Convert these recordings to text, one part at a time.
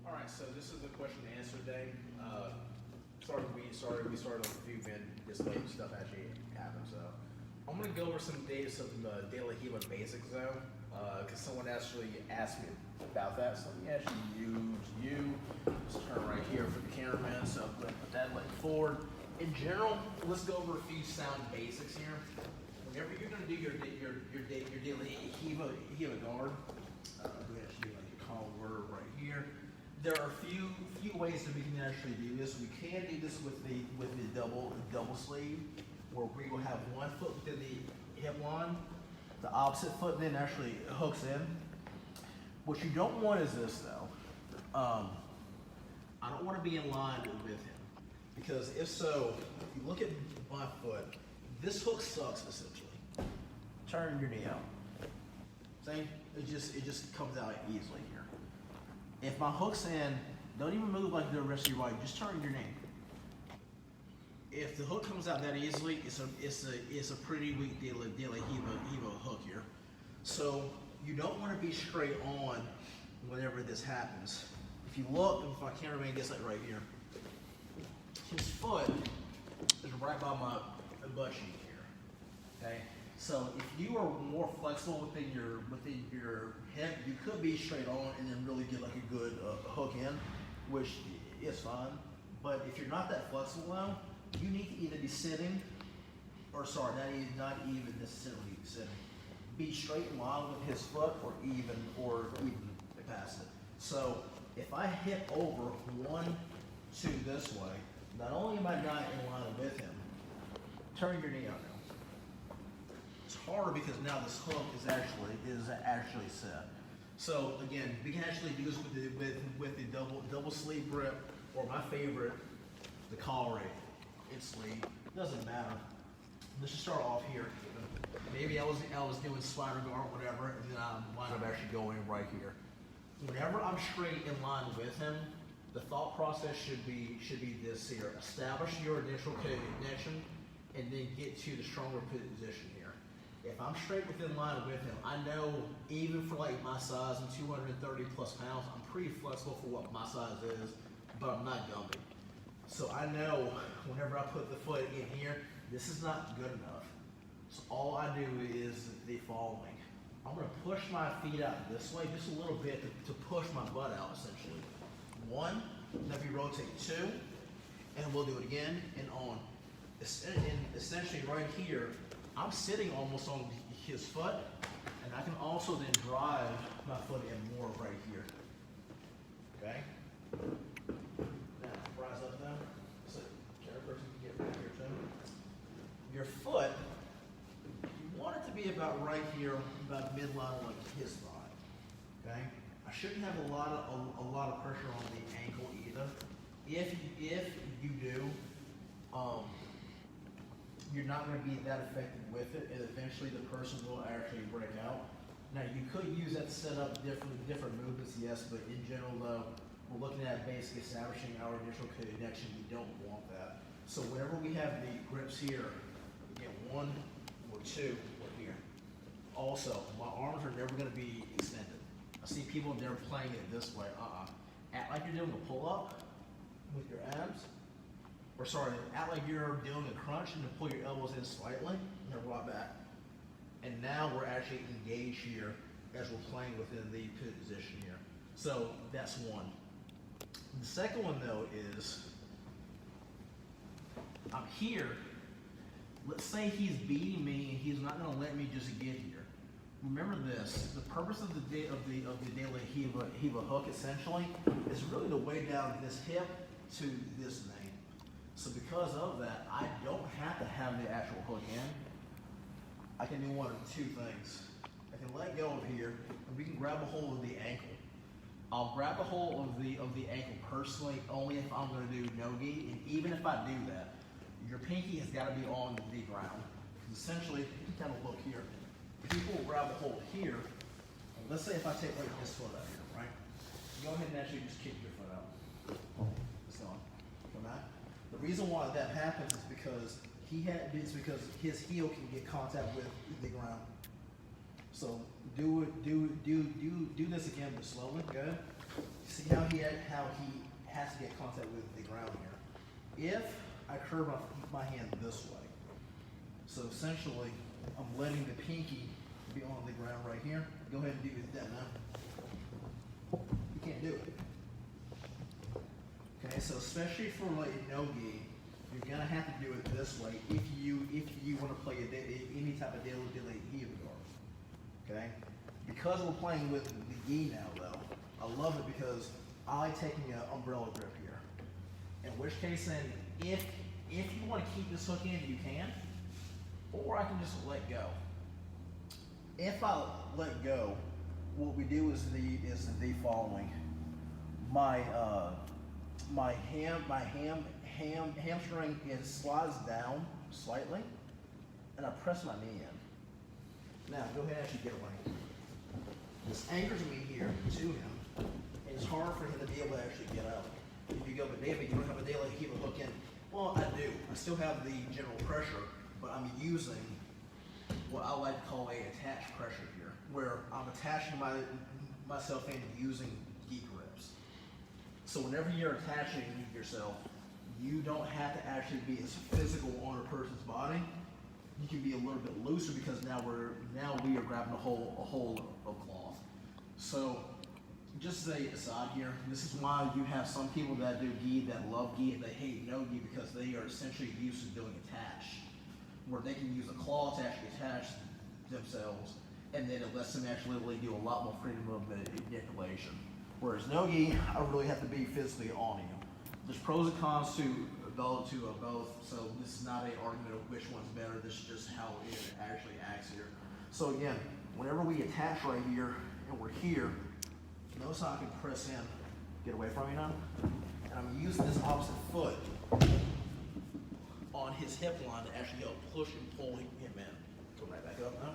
All right, so this is the question and answer day. We started on a few minutes this late stuff actually happened. So I'm gonna go over some daily human basics though, because someone actually asked me about that. So let me actually use you. Let's turn right here for the cameraman. So I'm gonna put that leg forward. In general, let's go over a few sound basics here. Whenever you're gonna do your daily Hiva guard, we actually like a call word right here. There are a few ways that we can actually do this. We can do this with the double sleeve, where we will have one foot within the hip line, the opposite foot then actually hooks in. What you don't want is this though. I don't want to be in line with him, because if so, if you look at my foot, this hook sucks essentially. Turn your knee out. See? It just comes out easily here. If my hook's in, don't even move like the rest of your body. Just turn your knee. If the hook comes out that easily, it's a pretty weak daily Hiva hook here. So you don't want to be straight on whenever this happens. If you look, if my cameraman gets like right here, his foot is right by my butt cheek here. Okay. So if you are more flexible within your hip, you could be straight on and then really get like a good hook in, which is fine. But if you're not that flexible now, you need to either be sitting, or sorry, not even necessarily sitting. Be straight in line with his foot, or even past it. So if I hip over 1, 2 this way, not only am I not in line with him, turn your knee out now. It's hard because now this hook is actually set. So again, we can actually do this with the double sleeve grip, or my favorite, the collar sleeve. Doesn't matter. Let's just start off here. Maybe I was doing slider guard or whatever, and then I wind up actually going right here. Whenever I'm straight in line with him, the thought process should be this here: establish your initial connection, and then get to the stronger position here. If I'm straight within line with him, I know even for like my size and 230 plus pounds, I'm pretty flexible for what my size is, but I'm not dumpy. So I know whenever I put the foot in here, this is not good enough. So all I do is the following. I'm gonna push my feet out this way just a little bit to push my butt out essentially. 1, then we rotate 2, and we'll do it again and on. And essentially right here, I'm sitting almost on his foot, and I can also then drive my foot in more right here. Okay? Now, rise up now. So, camera person can get right here too. Your foot, you want it to be about right here, about midline like his thigh. Okay? I shouldn't have a lot of pressure on the ankle either. If you do, you're not going to be that effective with it, and eventually the person will actually break out. Now you could use that to set up different movements, yes, but in general though, we're looking at basically establishing our initial connection. We don't want that. So whenever we have the grips here, again, 1 or 2 or here. Also, my arms are never going to be extended. I see people, they're playing it this way. Act like you're doing a pull-up with your abs. Or sorry, act like you're doing a crunch and to pull your elbows in slightly and then rock back. And now we're actually engaged here as we're playing within the position here. So that's one. The second one though is, I'm here. Let's say he's beating me and he's not going to let me just get here. Remember this: the purpose of the daily Hiva hook essentially is really to weigh down this hip to this knee. So because of that, I don't have to have the actual hook in. I can do one of 2 things. I can let go of here, and we can grab a hold of the ankle. I'll grab a hold of the ankle personally only if I'm going to do no-gi, and even if I do that, your pinky has got to be on the ground. Essentially, you can kind of look here. People will grab a hold here. And let's say if I take like this foot out here, right? Go ahead and actually just kick your foot out. It's on. Come back. The reason why that happens is because his heel can get contact with the ground. So do this again, but slowly. Good. See how he has to get contact with the ground here. If I curve my hand this way, so essentially I'm letting the pinky be on the ground right here. Go ahead and do that now. You can't do it. Okay, so especially for like no-gi, you're gonna have to do it this way if you want to play any type of dilly heel guard. Okay, because we're playing with the gi now though, I love it because I like taking an umbrella grip here. In which case, then if you want to keep this hook in, you can, or I can just let go. If I let go, what we do is the following. My hamstring slides down slightly, and I press my knee in. Now go ahead and actually get away. This anchors me here to him, and it's hard for him to be able to actually get out. If you go, but David, you don't have a daily heel hook in. Well, I do. I still have the general pressure, but I'm using what I like to call a attached pressure here, where I'm attaching myself in using gi grips. So whenever you're attaching yourself, you don't have to actually be as physical on a person's body. You can be a little bit looser because now we are grabbing a whole of cloth. So just as a aside here, this is why you have some people that do gi that love gi and they hate no gi because they are essentially used to doing attach, where they can use a claw to actually attach themselves, and then it lets them actually do a lot more freedom of manipulation. Whereas no-gi, I really have to be physically on you. There's pros and cons to both, so this is not an argument of which one's better, this is just how it actually acts here. So again, whenever we attach right here, and we're here, notice how I can press in, get away from me now, and I'm using this opposite foot on his hip line to actually help push and pull him in. Go right back up now.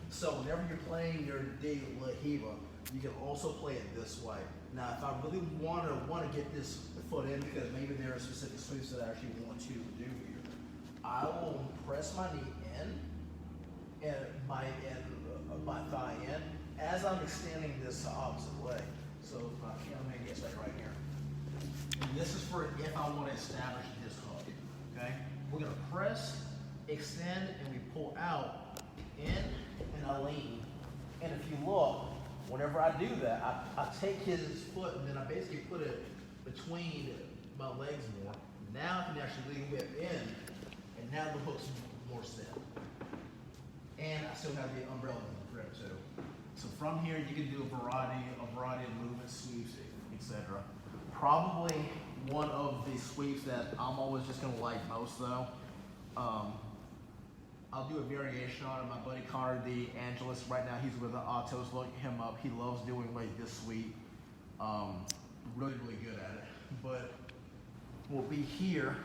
So whenever you're playing your de la Hiva, you can also play it this way. Now, if I really want to get this foot in, because maybe there are specific sweeps that I actually want to do here, I will press my knee in and my thigh in as I'm extending this opposite leg. So my cameraman gets like right here. And this is for if I want to establish this hook. Okay, we're gonna press, extend, and we pull out, in, and I lean. And if you look, whenever I do that, I take his foot and then I basically put it between my legs more. Now I can actually whip in, and now the hook's more set. And I still have the umbrella grip too. So from here, you can do a variety of movements, sweeps, etc. Probably one of the sweeps that I'm always just gonna like most though. I'll do a variation on it. My buddy Connor, the Angelus, right now he's with the Autos. Look him up. He loves doing like this sweep. Really good at it. But we'll be here.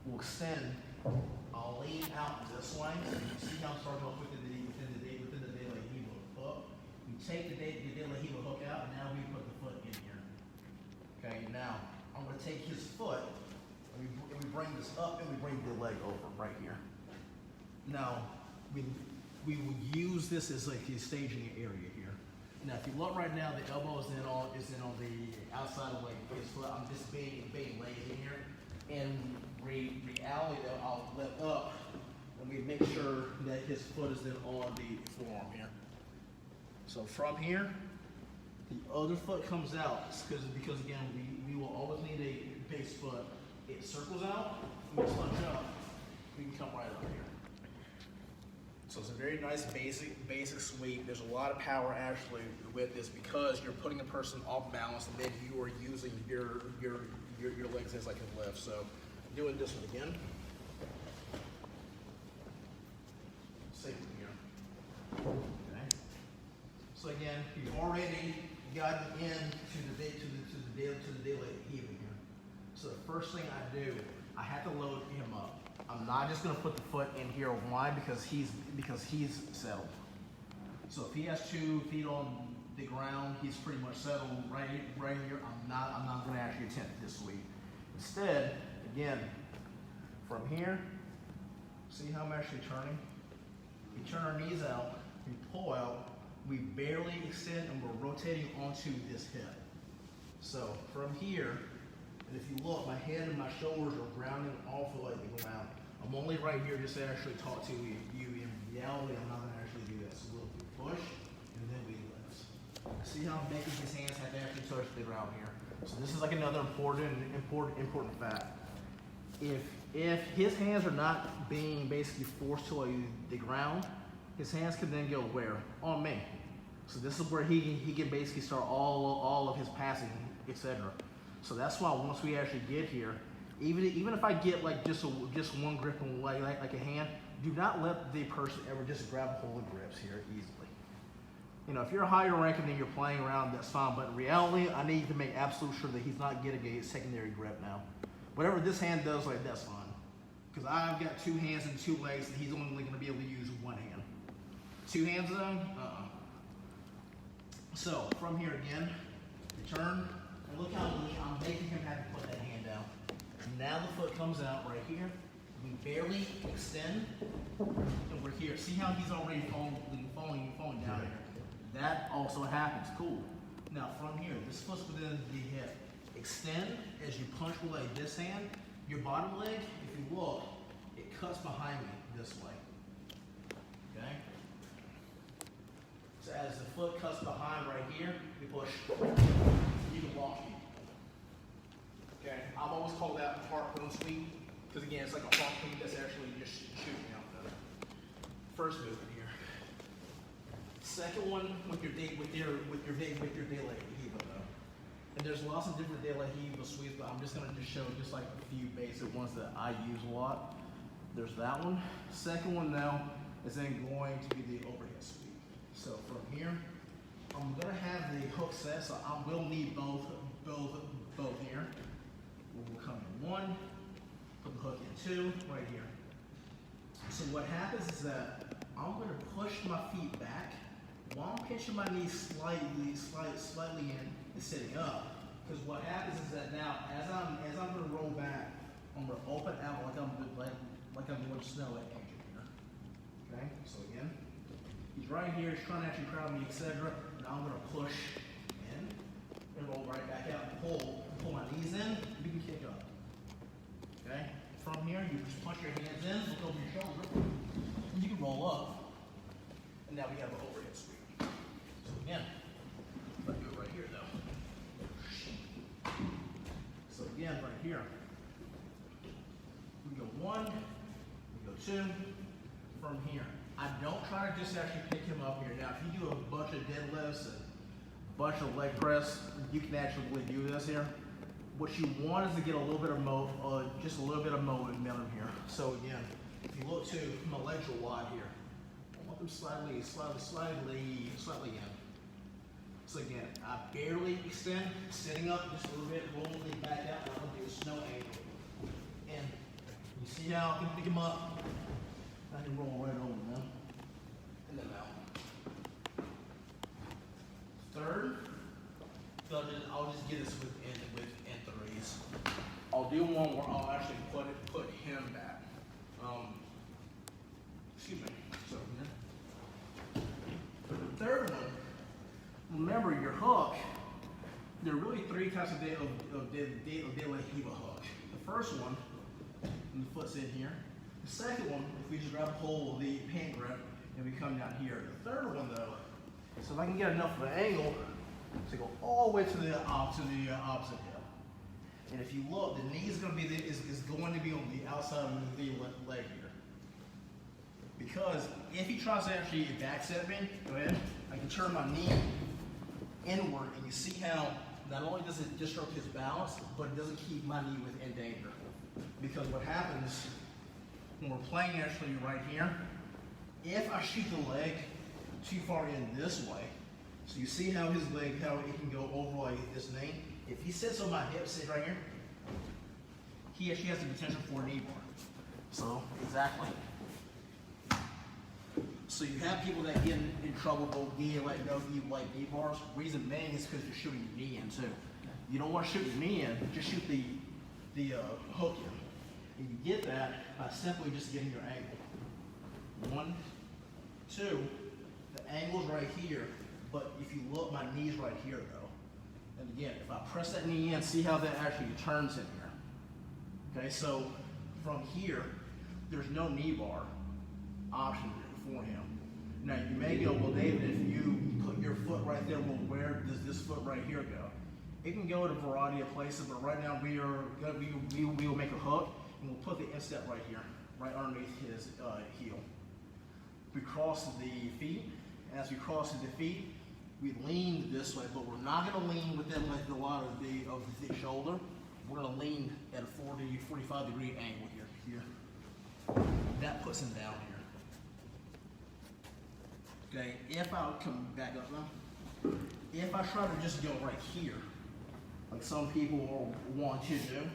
We'll extend. I'll lean out this way. So you can see how I'm starting off within the De La Hiva hook. We take the De La Hiva hook out, and now we put the foot in here. Okay. Now I'm going to take his foot, and we bring this up, and we bring the leg over right here. Now, we will use this as like a staging area here. Now, if you look right now, the elbow is in on the outside of like his foot. I'm just being lazy here. In reality, though, I'll lift up and we make sure that his foot is then on the forearm here. So from here, the other foot comes out because again, we will always need a base foot. It circles out, we punch up, we can come right up here. So it's a very nice basic sweep. There's a lot of power actually with this because you're putting a person off balance and then you are using your legs as like a lift. So doing this one again. Same here. Okay. So again, you've already gotten into the De La Hiva here. So the first thing I do, I have to load him up. I'm not just going to put the foot in here. Why? Because he's settled. So if he has 2 feet on the ground, he's pretty much settled right here. I'm not going to actually attempt this sweep. Instead, again, from here, see how I'm actually turning? We turn our knees out, we pull out, we barely extend and we're rotating onto this hip. So from here, and if you look, my head and my shoulders are grounding off of like the ground. I'm only right here just to actually talk to you. In reality, I'm not gonna actually do that. So we'll push and then we lift. See how I'm making his hands have to actually touch the ground here. So this is like another important fact. If his hands are not being basically forced to like the ground, his hands can then go where? On me. So this is where he can basically start all of his passing, etc. So that's why once we actually get here, even if I get like just one grip on like a hand, do not let the person ever just grab hold of grips here easily. You know, if you're higher ranking and you're playing around, that's fine. But in reality, I need to make absolute sure that he's not getting a secondary grip now. Whatever this hand does, like that's fine. Because I've got 2 hands and 2 legs, and he's only going to be able to use 1 hand. 2 hands though? So from here again, return, and look how I'm making him have to put that hand down. Now the foot comes out right here. We barely extend, and we're here. See how he's already falling down here. That also happens. Cool. Now from here, this foot's within the hip. Extend as you punch with like this hand. Your bottom leg, if you look, it cuts behind me this way. Okay? So as the foot cuts behind right here, you push. You can walk it. Okay? I've always called that harpoon sweep, because again, it's like a harpoon that's actually just shooting out the first movement here. Second one with your de la Hiva though. And there's lots of different de la Hiva sweeps, but I'm just gonna just show just like a few basic ones that I use a lot. There's that one. Second one now is then going to be the overhead sweep. So from here, I'm gonna have the hook set, so I will need both here. We'll come in 1, put the hook in 2, right here. So what happens is that I'm gonna push my feet back while I'm pinching my knees slightly in and sitting up. Because what happens is that now, as I'm gonna roll back, I'm gonna open out like I'm doing snow at Angel here. Okay, so again, he's right here, he's trying to actually crowd me, etc. Now I'm gonna push in and roll right back out and pull my knees in, you can kick up. Okay? From here, you just punch your hands in, look over your shoulder, and you can roll up. And now we have an overhead sweep. So again, let's do it right here though. So again, right here, we go 1, we go 2, from here. I don't try to just actually pick him up here. Now, if you do a bunch of deadlifts and a bunch of leg press, you can actually do this here. What you want is to get a little bit of just a little bit of momentum here. So again, if you look to my legs are wide here. I want them slightly in. So again, I barely extend, sitting up just a little bit, rolling the back out, and I'm gonna do a snow angle. And you see how I can pick him up? I can roll right over them. And then out. Third, I'll just get this within 3s. I'll do one where I'll actually put him back. Excuse me. So for the third one, remember your hook. There are really 3 types of de la Hiva hook. The first one, and the foot's in here. The second one, if we just grab a hold of the pant grip and we come down here. The third one though, so if I can get enough of an angle to go all the way to the opposite hip. And if you look, the knee is going to be is going to be on the outside of the leg here. Because if he tries to actually backstep me, go ahead, I can turn my knee inward, and you see how not only does it disrupt his balance, but it doesn't keep my knee within danger. Because what happens when we're playing actually right here, if I shoot the leg too far in this way, so you see how his leg, how it can go over like this knee. If he sits on my hip, sit right here, he actually has the potential for a knee bar. So, exactly. So you have people that get in trouble both knee and no knee bars. Reason being is because you're shooting your knee in too. You don't want to shoot your knee in, just shoot the hook in. And you get that by simply just getting your angle. 1, 2, the angle's right here, but if you look, my knee's right here though. And again, if I press that knee in, see how that actually turns in here. Okay, so from here, there's no knee bar option for him. Now you may go, well David, if you put your foot right there, well where does this foot right here go? It can go to a variety of places, but right now we will make a hook and we'll put the instep right here, right underneath his heel. We cross the feet. As we cross the feet, we lean this way, but we're not going to lean within like a lot of the shoulder. We're going to lean at a 45 degree angle here. That puts him down here. Okay, if I come back up now, if I try to just go right here, like some people want to do,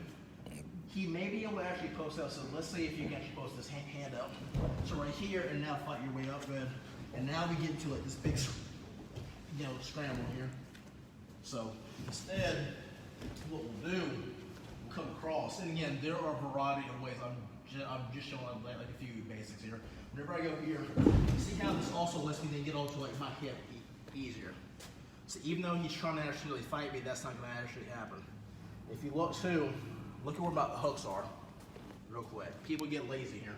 he may be able to actually post out. So let's say if you can actually post this hand up. So right here, and now fight your way up, good. And now we get into like this big, scramble here. So instead, what we'll do, we'll come across. And again, there are a variety of ways. I'm just showing like a few basics here. Whenever I go here, see how this also lets me then get onto like my hip easier. So even though he's trying to actually fight me, that's not going to actually happen. If you look too, look at where my hooks are, real quick. People get lazy here.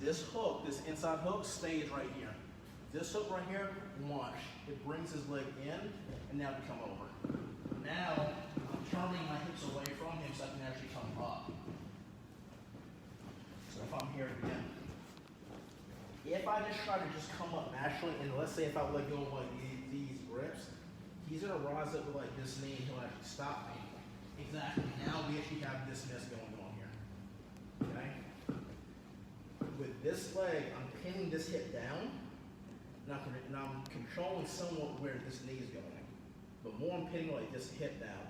This hook, this inside hook, stays right here. This hook right here, launch. It brings his leg in, and now we come over. Now, I'm turning my hips away from him so I can actually come up. So if I'm here again, if I just try to just come up naturally, and let's say if I let go of like these grips, he's gonna rise up with like this knee and he'll actually stop me. Exactly. Now we actually have this mess going on here. Okay? With this leg, I'm pinning this hip down, and I'm controlling somewhat where this knee is going. But more I'm pinning like this hip down.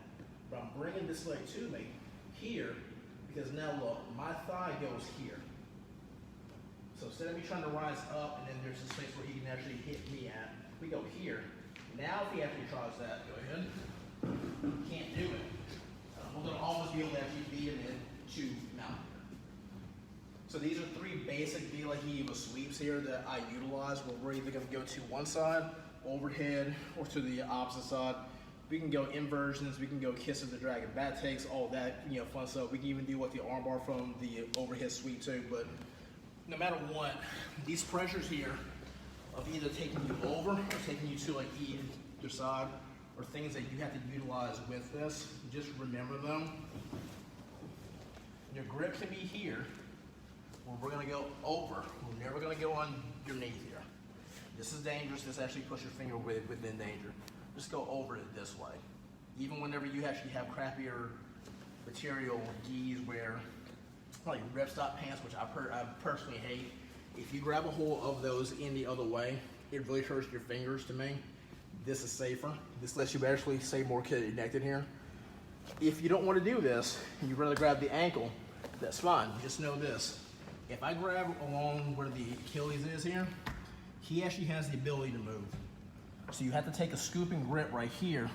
But I'm bringing this leg to me here, because now look, my thigh goes here. So instead of me trying to rise up, and then there's a space where he can actually hit me at, we go here. Now if he actually tries that, go ahead. Can't do it. We're going to almost be able to actually beat him into mount here. So these are three basic De La Riva sweeps here that I utilize where we're either going to go to one side, overhead, or to the opposite side. We can go inversions, we can go kiss of the dragon back takes, all that fun stuff. We can even do with the armbar from the overhead sweep too. But no matter what, these pressures here of either taking you over or taking you to like either side are things that you have to utilize with this. Just remember them. Your grip can be here, where we're going to go over. We're never going to go underneath here. This is dangerous. This actually puts your finger within danger. Just go over it this way. Even whenever you actually have crappier material, gis where like ripstop pants, which I personally hate. If you grab a hold of those in the other way, it really hurts your fingers to me. This is safer. This lets you actually stay more connected here. If you don't want to do this, and you'd rather grab the ankle, that's fine. Just know this. If I grab along where the Achilles is here, he actually has the ability to move. So you have to take a scooping grip right here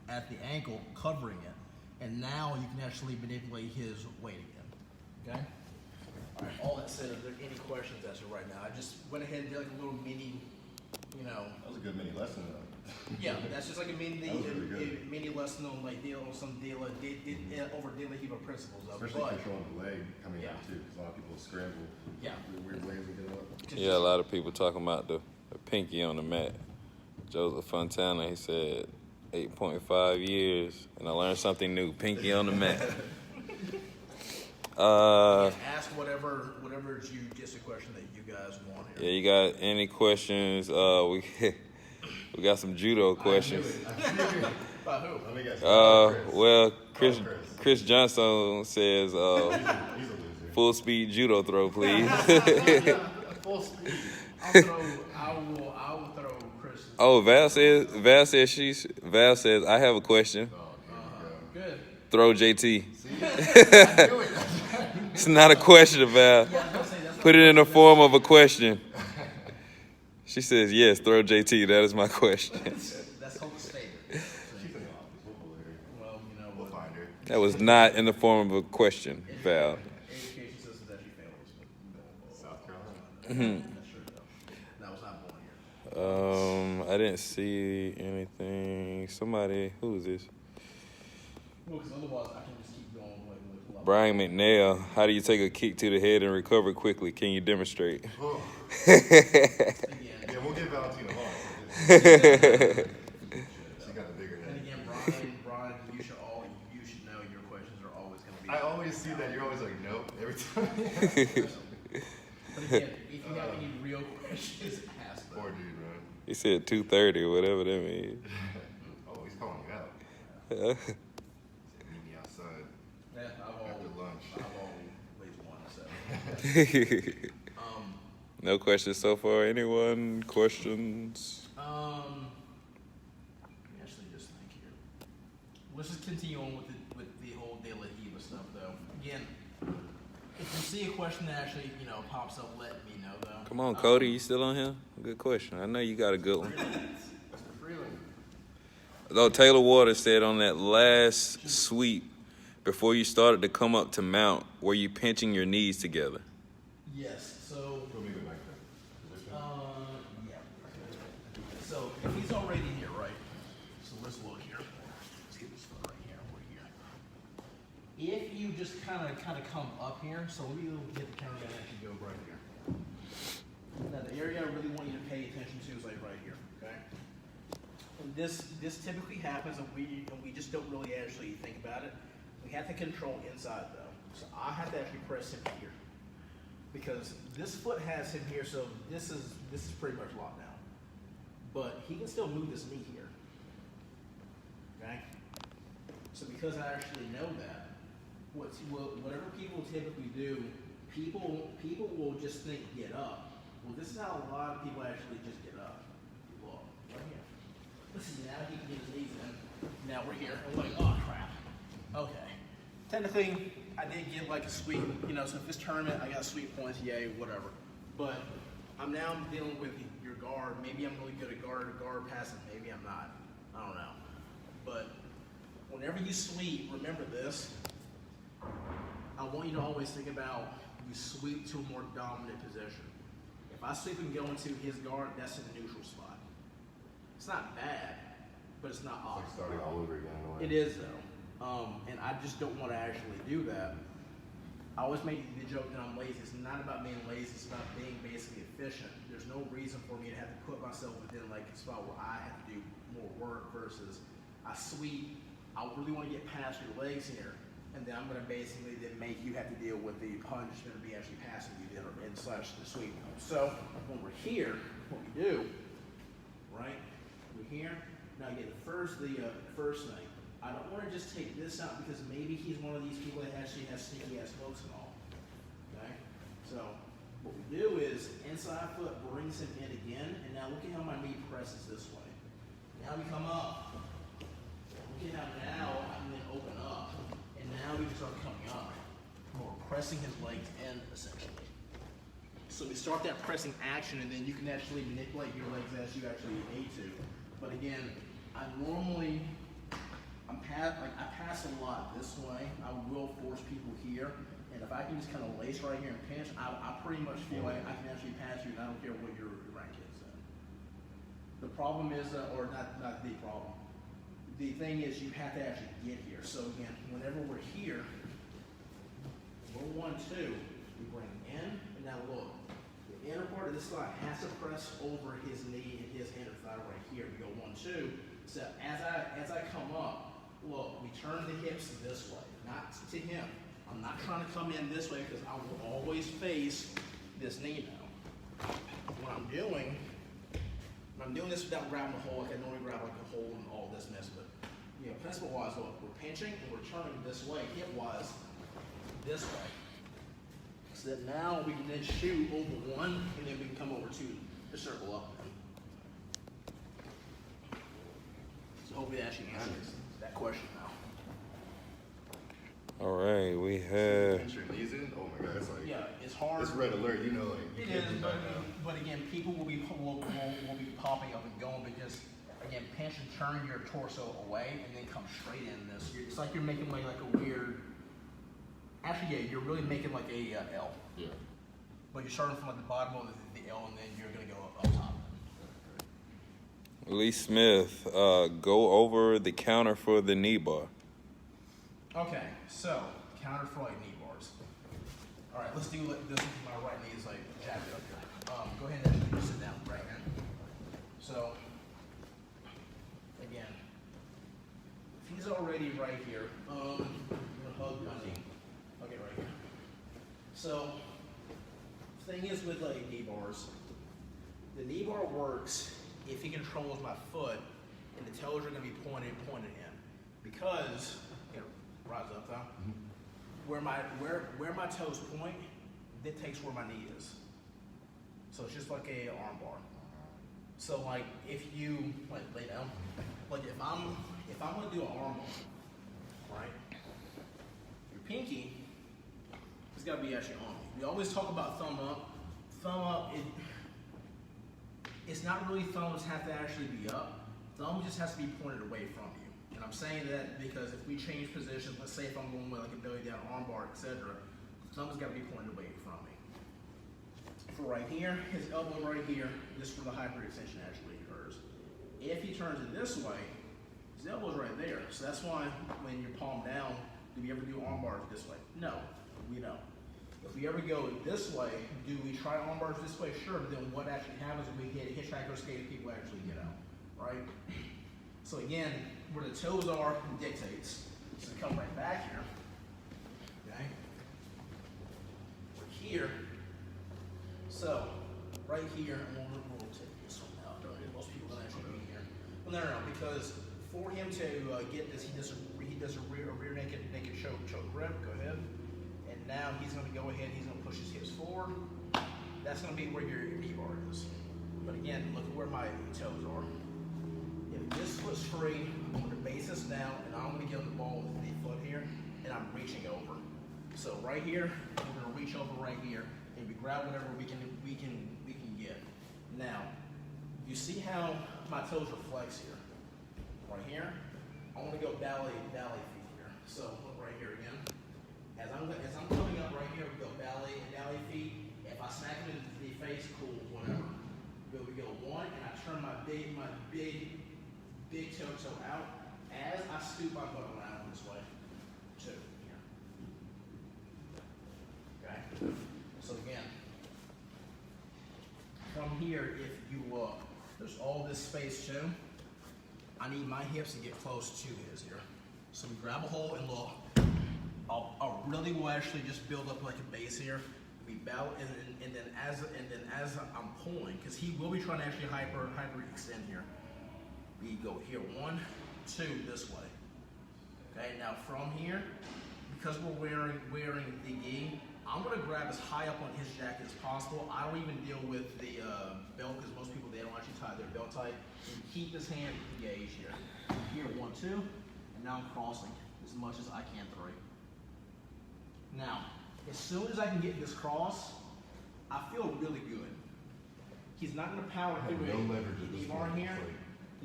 at the ankle, covering it. And now you can actually manipulate his weight again. Okay? All right, all that said, if there are any questions as of right now, I just went ahead and did like a little mini, That was a good mini lesson though. Yeah, that's just like a mini lesson on like some over De La Riva principles. Especially controlling the leg coming out too, because a lot of people scramble. Yeah. Weird ways to get up. Yeah, a lot of people talking about the pinky on the mat. Joseph Fontana, he said 8.5 years, and I learned something new. Pinky on the mat. Ask whatever jujitsu question that you guys want here. Yeah, you got any questions? We got some judo questions. By who? Let me guess. Well, Chris Johnson says, He's a loser. full speed judo throw, please. Full speed. I will throw Chris. Oh, Val says, I have a question. Good. Throw JT. It's not a question, Val. Put it in the form of a question. She says, yes, throw JT. That is my question. That's called a statement. Well, we'll find her. That was not in the form of a question, Val. Education system that she failed. South Carolina. That's true, though. That was not born I didn't see anything. Somebody, who is this? Well, because otherwise I can just keep going with Brian McNair. How do you take a kick to the head and recover quickly? Can you demonstrate? Oh. Again, Yeah, we'll give Valentina long. She got the bigger and head. again, Brian, you should know your questions are always going to be. I always see that. You're always like, nope, every time. But again, if you have any real questions, ask them. Poor dude, man. He said 2:30, whatever that means. Oh, he's calling you out. Yeah. He said, meet me outside Yeah, after lunch. I've always wanted so. No questions so far. Anyone? Questions? Let me actually just think here. Let's just continue on with the whole De La Hiva stuff, though. Again, if you see a question that actually pops up, let me know, though. Come on, Cody. You still on here? Good question. I know you got a good one. Mr. Freeland. Though Taylor Waters said on that last sweep, before you started to come up to mount, were you pinching your knees together? Yes. So. Put me good like that. Position. Yeah. So if he's already here, right? So let's look here. Let's get this foot right here. We're here. If you just kind of come up here, so let me get the camera and actually go right here. Now the area I really want you to pay attention to is like right here. Okay. And this typically happens, and we just don't really actually think about it. We have to control inside though. So I have to actually press him here. Because this foot has him here, so this is pretty much locked down. But he can still move this knee here. Okay? So because I actually know that, whatever people typically do, people will just think get up. Well, this is how a lot of people actually just get up. Look, right here. Let's see, now he can get his knees in. Now we're here. And we're like, oh crap. Okay. Technically, I did get like a sweep, so if this tournament, I got sweep points, yay, whatever. But I'm dealing with your guard. Maybe I'm really good at guard passing, maybe I'm not. I don't know. But whenever you sweep, remember this. I want you to always think about you sweep to a more dominant position. If I sweep and go into his guard, that's in the neutral spot. It's not bad, but it's not It's awesome. like starting all over again in a way. It is though. And I just don't want to actually do that. I always make the joke that I'm lazy. It's not about being lazy, it's about being basically efficient. There's no reason for me to have to put myself within like a spot where I have to do more work versus I sweep, I really want to get past your legs here, and then I'm going to basically then make you have to deal with the punishment of me actually passing you there and slash the sweep. So when we're here, what we do, right? We're here. Now again, the first thing. I don't want to just take this out because maybe he's one of these people that actually has sneaky ass hooks and all. Okay? So what we do is inside foot brings him in again, and now look at how my knee presses this way. Now we come up. Look at how now I can then open up, and now we just start coming up. We're pressing his legs in essentially. So we start that pressing action, and then you can actually manipulate your legs as you actually need to. But again, I pass a lot this way. I will force people here, and if I can just kind of lace right here and pinch, I pretty much feel like I can actually pass you, and I don't care what your rank is. The problem is, or not the problem. The thing is, you have to actually get here. So again, whenever we're here, we're 1-2. We bring in, and now look. The inner part of this slide has to press over his knee and his inner thigh right here. We go 1-2. So as I come up, look, we turn the hips this way, not to him. I'm not trying to come in this way because I will always face this knee now. When I'm doing this without grabbing a hole, like I normally grab like a hole and all this mess, but principle-wise, look, we're pinching and we're turning this way, hip-wise, this way. So that now we can then shoot over one, and then we can come over to the circle up. So hopefully that actually answers that question now. All right, we have. Pinch your knees in? Oh my god, it's like, Yeah, it's hard. it's red alert, like, you It can't is, do that now. but again, people will be popping up and going, but just again, pinch and turn your torso away, and then come straight in this. It's like you're making like a weird. Actually, yeah, you're really making like a L. Yeah. But you're starting from like the bottom of the L, and then you're gonna go up top. Lee Smith, go over the counter for the knee bar. Okay, so counter for like knee bars. All right, let's do this with my right knee is like jabbed up here. Go ahead and actually sit down right here. So again, if he's already right here, I'm gonna hug my knee. Okay, right here. So the thing is with like knee bars, the knee bar works if he controls my foot and the toes are gonna be pointed in. Because rise up, Tom. Where my toes point, dictates where my knee is. So it's just like a arm bar. So like if you like lay down, like if I'm gonna do an arm bar, right? Your pinky has got to be actually on me. We always talk about thumb up. Thumb up, it's not really thumbs have to actually be up. Thumb just has to be pointed away from you. And I'm saying that because if we change positions, let's say if I'm going with like a belly down arm bar, etc., the thumb's got to be pointed away from me. For right here, his elbow right here, this is where the hyperextension actually occurs. If he turns it this way, his elbow's right there. So that's why when you're palm down, do we ever do arm bars this way? No, we don't. If we ever go this way, do we try arm bars this way? Sure, but then what actually happens when we hit hitchhiker skating, people actually get out, right? So again, where the toes are dictates. So come right back here, okay? We're here. So right here, and we'll take this one out. Most people don't actually be here. Well, no, because for him to get this, he does a rear naked choke grip. Go ahead. And now he's going to go ahead. He's going to push his hips forward. That's going to be where your knee bar is. But again, look at where my toes are. If this foot's free, I'm going to base this down, and I'm going to get on the ball with the foot here, and I'm reaching over. So right here, we're going to reach over right here, and we grab whatever we can get. Now, you see how my toes are flexed here. Right here, I want to go ballet feet here. So look right here again. As I'm coming up right here, we go ballet feet. If I smack him in the face, cool, whatever. We go one, and I turn my big toe out as I scoop my butt around this way. Two here. Okay. So again, from here, if you look, there's all this space too. I need my hips to get close to his here. So we grab a hole and look. I'll really will actually just build up like a base here. We bow and then as I'm pulling, because he will be trying to actually hyper extend here. We go here 1, 2 this way. Okay, now from here, because we're wearing the gi, I'm gonna grab as high up on his jacket as possible. I don't even deal with the belt because most people they don't actually tie their belt tight. And keep this hand engaged here. Here 1, 2, and now I'm crossing as much as I can 3. Now, as soon as I can get this cross, I feel really good. He's not going to power through it. No leverage at this point. Here.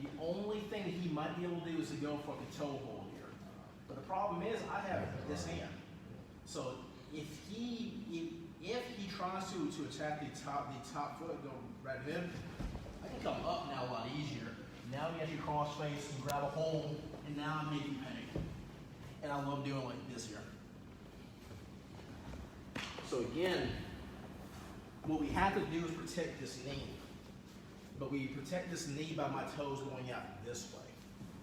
The only thing that he might be able to do is to go for the toe hold here. But the problem is, I have this hand. So if he tries to attack the top foot, go right ahead, I can come up now a lot easier. Now we actually cross face and grab a hold, and now I'm making pain. And I love doing like this here. So again, what we have to do is protect this knee. But we protect this knee by my toes going out this way.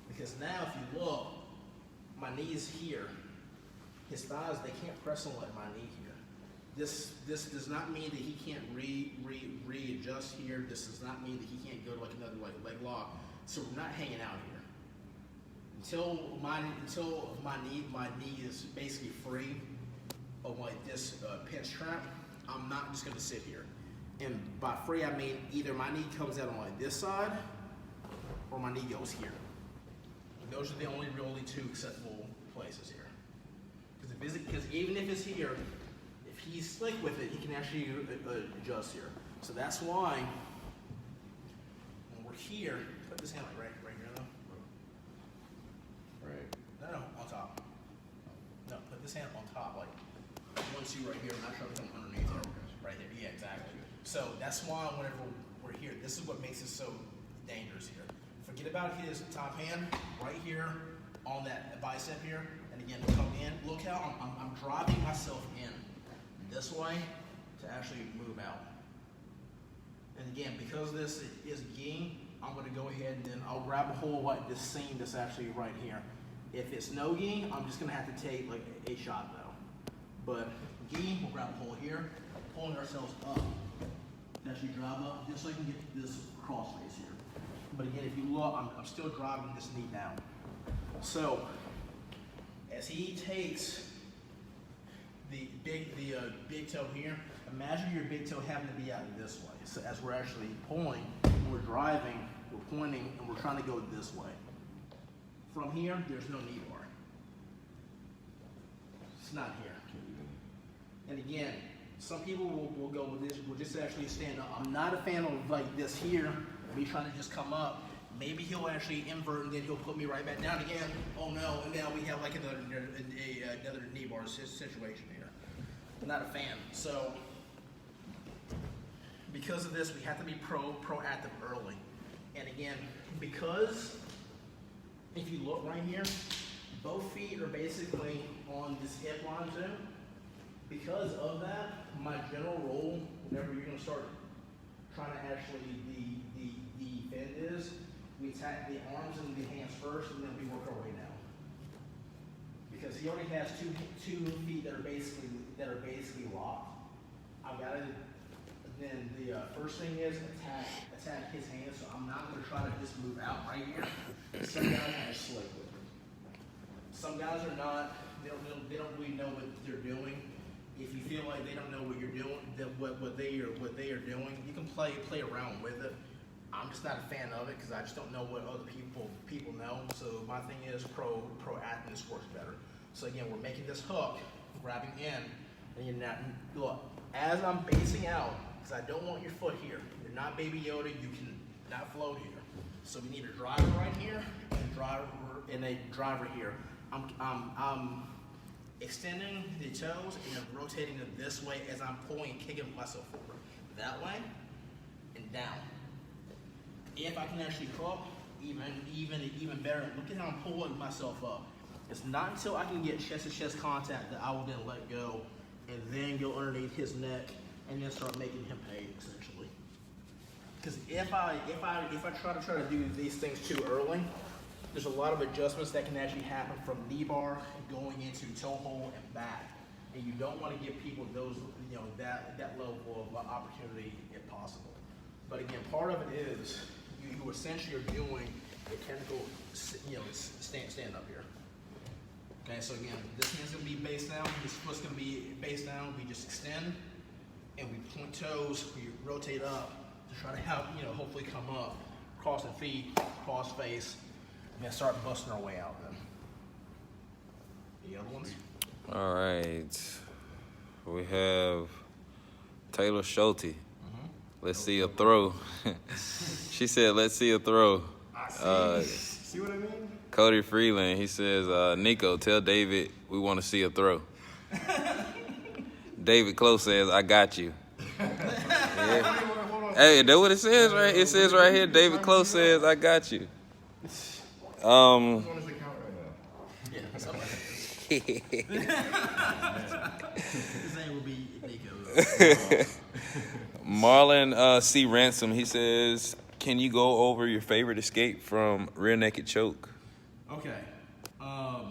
Because now if you look, my knee is here. His thighs, they can't press on like my knee here. This does not mean that he can't readjust here. This does not mean that he can't go to like another leg lock. So we're not hanging out here. Until my knee is basically free of like this pinch trap, I'm not just gonna sit here. And by free, I mean either my knee comes out on like this side, or my knee goes here. And those are the only really 2 acceptable places here. Because even if it's here, if he's slick with it, he can actually adjust here. So that's why when we're here, put this hand like right here though. Right. No, on top. No, put this hand on top, like 1, 2 right here, and not trying to come underneath here. Right there, yeah, exactly. So that's why whenever we're here, this is what makes it so dangerous here. forget about his top hand right here on that bicep here. And again, come in. Look how I'm driving myself in this way to actually move out. And again, because this is gi, I'm going to go ahead and then I'll grab a hold like this seam that's actually right here. If it's no gi, I'm just going to have to take like a shot though. But gi, we'll grab a hold here, pulling ourselves up. Actually drive up just so I can get this cross face here. But again, if you look, I'm still driving this knee down. So as he takes the big toe here, imagine your big toe having to be out this way. So as we're actually pulling, we're driving, we're pointing, and we're trying to go this way. From here, there's no knee bar. It's not here. And again, some people will go with this, will just actually stand up. I'm not a fan of like this here, me trying to just come up. Maybe he'll actually invert and then he'll put me right back down again. Oh no, and now we have like another knee bar situation here. I'm not a fan. So, because of this, we have to be proactive early. And again, because if you look right here, both feet are basically on this hip line too. Because of that, my general rule, whenever you're going to start trying to actually defend is, we attack the arms and the hands first, and then we work our way down. Because he already has two feet that are basically locked. I've got to. Then the first thing is attack his hands. So I'm not going to try to just move out right here. Some guys are slick with it. Some guys are not. They don't really know what they're doing. If you feel like they don't know what you're doing, what they are doing, you can play around with it. I'm just not a fan of it because I just don't know what other people know. So my thing is proactiveness works better. So again, we're making this hook, grabbing in, and you're not, look, as I'm basing out, because I don't want your foot here. You're not Baby Yoda, you can not float here. So we need a driver right here and a driver here. I'm extending the toes and then rotating them this way as I'm pulling and kicking myself forward. That way and down. If I can actually hook, even better. Look at how I'm pulling myself up. It's not until I can get chest-to-chest contact that I will then let go and then go underneath his neck and then start making him pay, essentially. Because if I try to do these things too early, there's a lot of adjustments that can actually happen from knee bar going into toe hold and back, and you don't want to give people those, that level of opportunity if possible. But again, part of it is you essentially are doing a technical, stand up here. Okay, so again, this hand's gonna be base down, this foot's gonna be base down. We just extend and we point toes, we rotate up to try to have, hopefully come up, crossing feet, cross face, and then start busting our way out then. The other ones? All right. We have Taylor Schulte. Let's see a throw. She said, let's see a throw. See what I mean? Cody Freeland, he says, Nico, tell David we want to see a throw. David Close says, I got you. Yeah. Hey, that's what it says, right? It says right here, David Close says, I got you. Which one is the count right now? His name will be Nico. Marlon C. Ransom, he says, can you go over your favorite escape from rear naked choke? Okay. All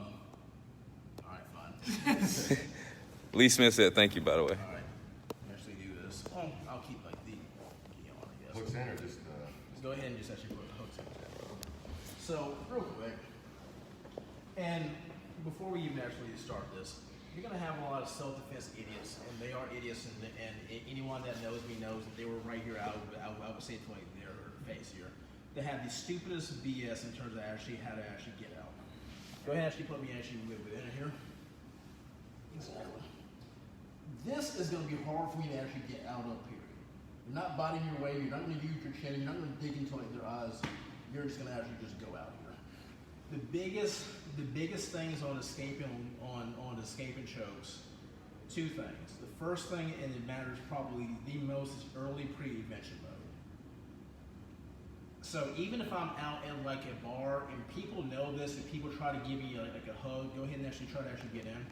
right, fine. Lee Smith said, thank you, by the way. All right. Actually do this. Oh, I'll keep like the on, I guess. Hooks in or just Go ahead and just actually put the hooks in. So, real quick, and before we even actually start this, you're going to have a lot of self-defense idiots, and they are idiots, and anyone that knows me knows that they were right here, I would say to like their face here. They have the stupidest BS in terms of actually how to actually get out. Go ahead and actually put me actually within here. Exactly. This is going to be hard for you to actually get out of, period. You're not biting your way, you're not going to use your chin, you're not going to dig into like their eyes. You're just going to actually just go out here. The biggest things on escaping chokes, two things. The first thing, and it matters probably the most, is early pre-evention mode. So even if I'm out at like a bar and people know this and people try to give me like a hug, go ahead and actually try to actually get in.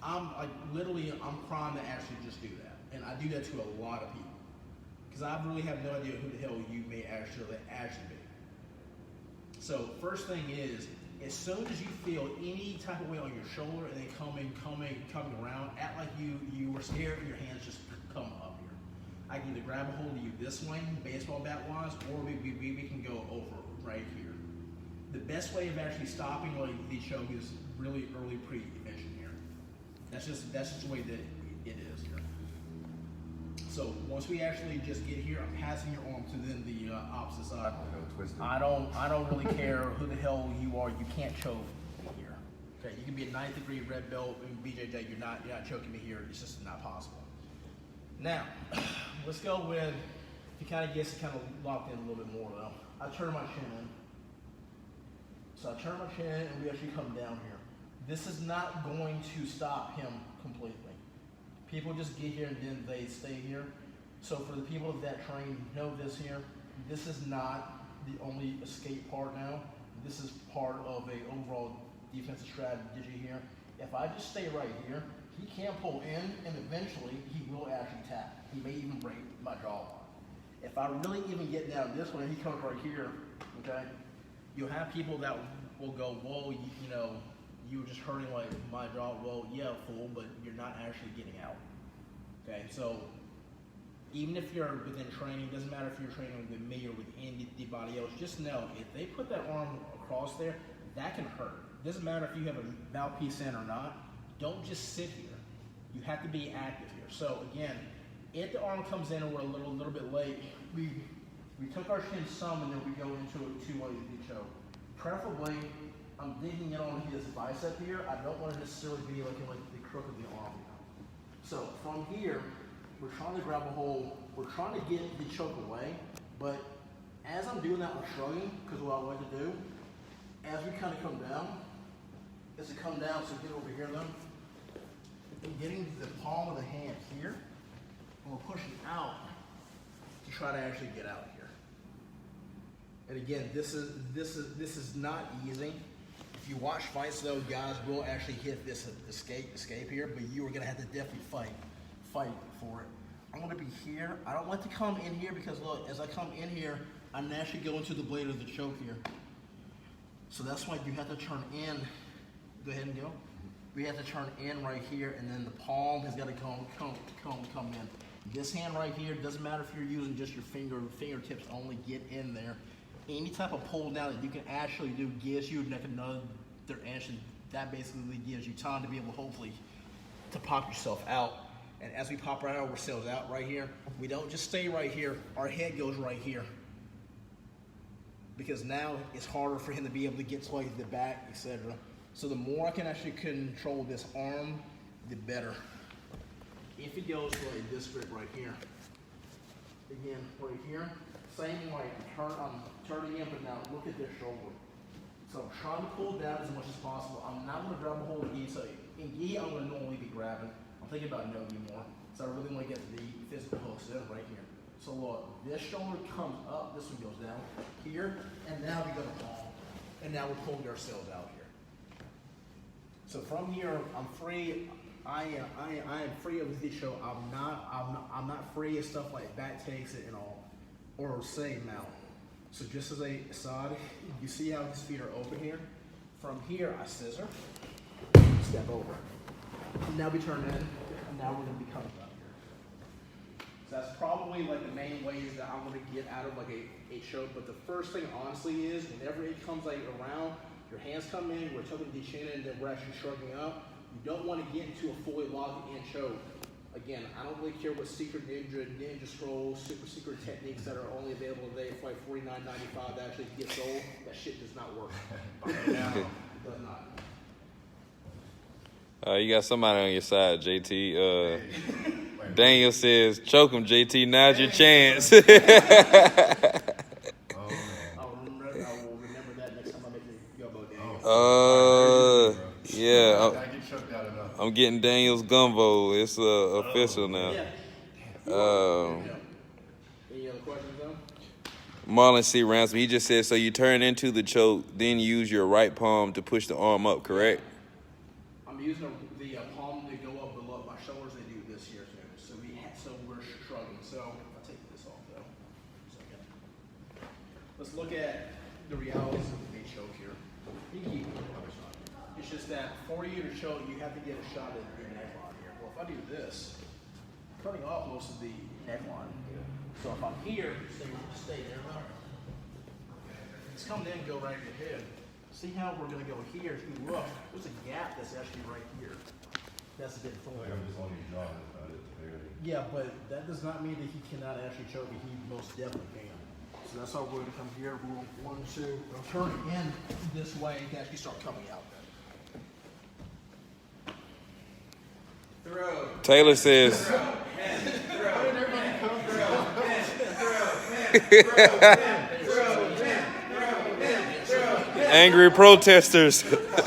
I'm like literally, I'm primed to actually just do that. And I do that to a lot of people. Because I really have no idea who the hell you may actually be. So first thing is, as soon as you feel any type of weight on your shoulder and then coming around, act like you were scared and your hands just come up here. I can either grab a hold of you this way, baseball bat wise, or we can go over right here. The best way of actually stopping like the choke is really early pre-evention here. That's just the way that it is here. So once we actually just get here, I'm passing your arm to then the opposite side. I don't really care who the hell you are. You can't choke me here. Okay, you can be a 9th degree red belt in BJJ. You're not choking me here. It's just not possible. Now, let's go with. If you kind of gets kind of locked in a little bit more though. I turn my chin in. So I turn my chin in and we actually come down here. This is not going to stop him completely. People just get here and then they stay here. So for the people that train know this here, this is not the only escape part now. This is part of a overall defensive strategy here. If I just stay right here, he can pull in and eventually he will actually tap. He may even break my jawline. If I really even get down this way, he comes right here, okay? You'll have people that will go, whoa, you were just hurting like my jaw. Well, yeah, fool, but you're not actually getting out. Okay, so even if you're within training, doesn't matter if you're training with me or with anybody else, just know if they put that arm across there, that can hurt. Doesn't matter if you have a mouthpiece in or not. Don't just sit here. You have to be active here. So again, if the arm comes in and we're a little bit late, we took our chin some and then we go into a two-way choke. Preferably, I'm digging in on his bicep here. I don't want to necessarily be like in the crook of the arm. So from here, we're trying to grab a hold. We're trying to get the choke away, but as I'm doing that, I'm shrugging because what I like to do, as we kind of come down, is to come down. So get over here though, and getting the palm of the hand here, and we're pushing out to try to actually get out here. And again, this is not easy. If you watch fights though, guys will actually hit this escape here, but you are gonna have to definitely fight for it. I'm gonna be here. I don't like to come in here because look, as I come in here, I naturally go into the blade of the choke here. So that's why you have to turn in. Go ahead and go. We have to turn in right here, and then the palm has got to come in. This hand right here, doesn't matter if you're using just your fingertips only, get in there. Any type of pull down that you can actually do gives you another inch, and that basically gives you time to be able, hopefully, to pop yourself out. And as we pop ourselves out right here, we don't just stay right here. Our head goes right here. Because now it's harder for him to be able to get to like the back, etc. So the more I can actually control this arm, the better. If he goes to like this grip right here, again, right here, same way, I'm turning in, but now look at this shoulder. So I'm trying to pull down as much as possible. I'm not going to grab a hold of gi. So in gi, I'm going to normally be grabbing. I'm thinking about no gi more. So I really want to get the physical hooks in right here. So look, this shoulder comes up, this one goes down here, and now we go to palm. And now we're pulling ourselves out here. So from here, I'm free. I am free of this show. I'm not free of stuff like back takes it and all, or say mount. So just as a aside, you see how his feet are open here. From here, I scissor, step over. Now we turn in, and now we're going to be coming up here. So that's probably like the main ways that I'm going to get out of like a choke. But the first thing, honestly, is whenever it comes like around, your hands come in, we're tucking the chin in, and then we're actually shrugging up. You don't want to get into a fully locked in choke. Again, I don't really care what secret ninja scrolls, super secret techniques that are only available today for like $49.95 that actually get sold. That shit does not work. Now, it does not. You got somebody on your side, JT. Daniel says, choke him, JT. Now's your chance. I will remember that next time I make the gumbo, Daniel. Yeah. I get choked out enough. I'm getting Daniel's gumbo. It's official now. Yeah. Any other questions, though? Marlon C. Ransom, he just said, so you turn into the choke, then use your right palm to push the arm up, correct? I'm using the palm to go up below my shoulders. They do this here too. So we're shrugging. So I'll take this off though. Second. Let's look at the realities of a choke here. You can keep it. It's just that for you to choke, you have to get a shot at your neckline here. Well, if I do this, I'm cutting off most of the neckline. So if I'm here, stay there. It's coming in and go right in your head. See how we're going to go here? If you look, there's a gap that's actually right here. That's a bit full. Like I'm just on your jaw, that's about it, barely. Yeah, but that does not mean that he cannot actually choke it. He most definitely can. So that's why we're going to come here. Rule 1, 2. We'll turn it in this way to actually start coming out. Throw. Taylor says. Angry protesters. I want to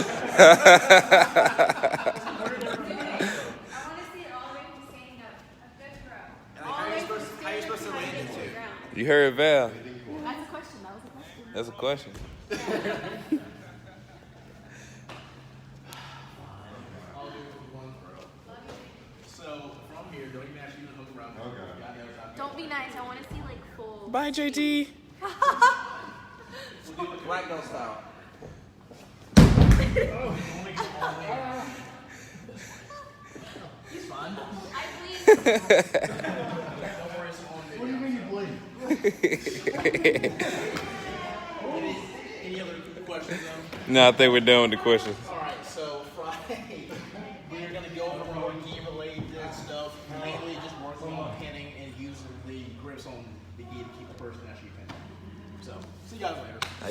see it all the way from standing up. A good throw. All the way from standing up to how to get to the ground. You heard Val. That's a question. That was a question. That's a question. I'll do one throw. So from here, don't even actually hook around. Okay. Don't be nice. I want to see like full. Bye, JT. We'll do it ragdoll style. He's fine. I bleed. Don't worry, it's on video. What do you mean you bleed? Any other questions though? No, I think we're done with the questions. Alright, so Friday, we're going to go over more gi-related stuff, mainly just working on pinning and using the grips on the gi to keep the person actually pinned. So, see you guys later. Bye.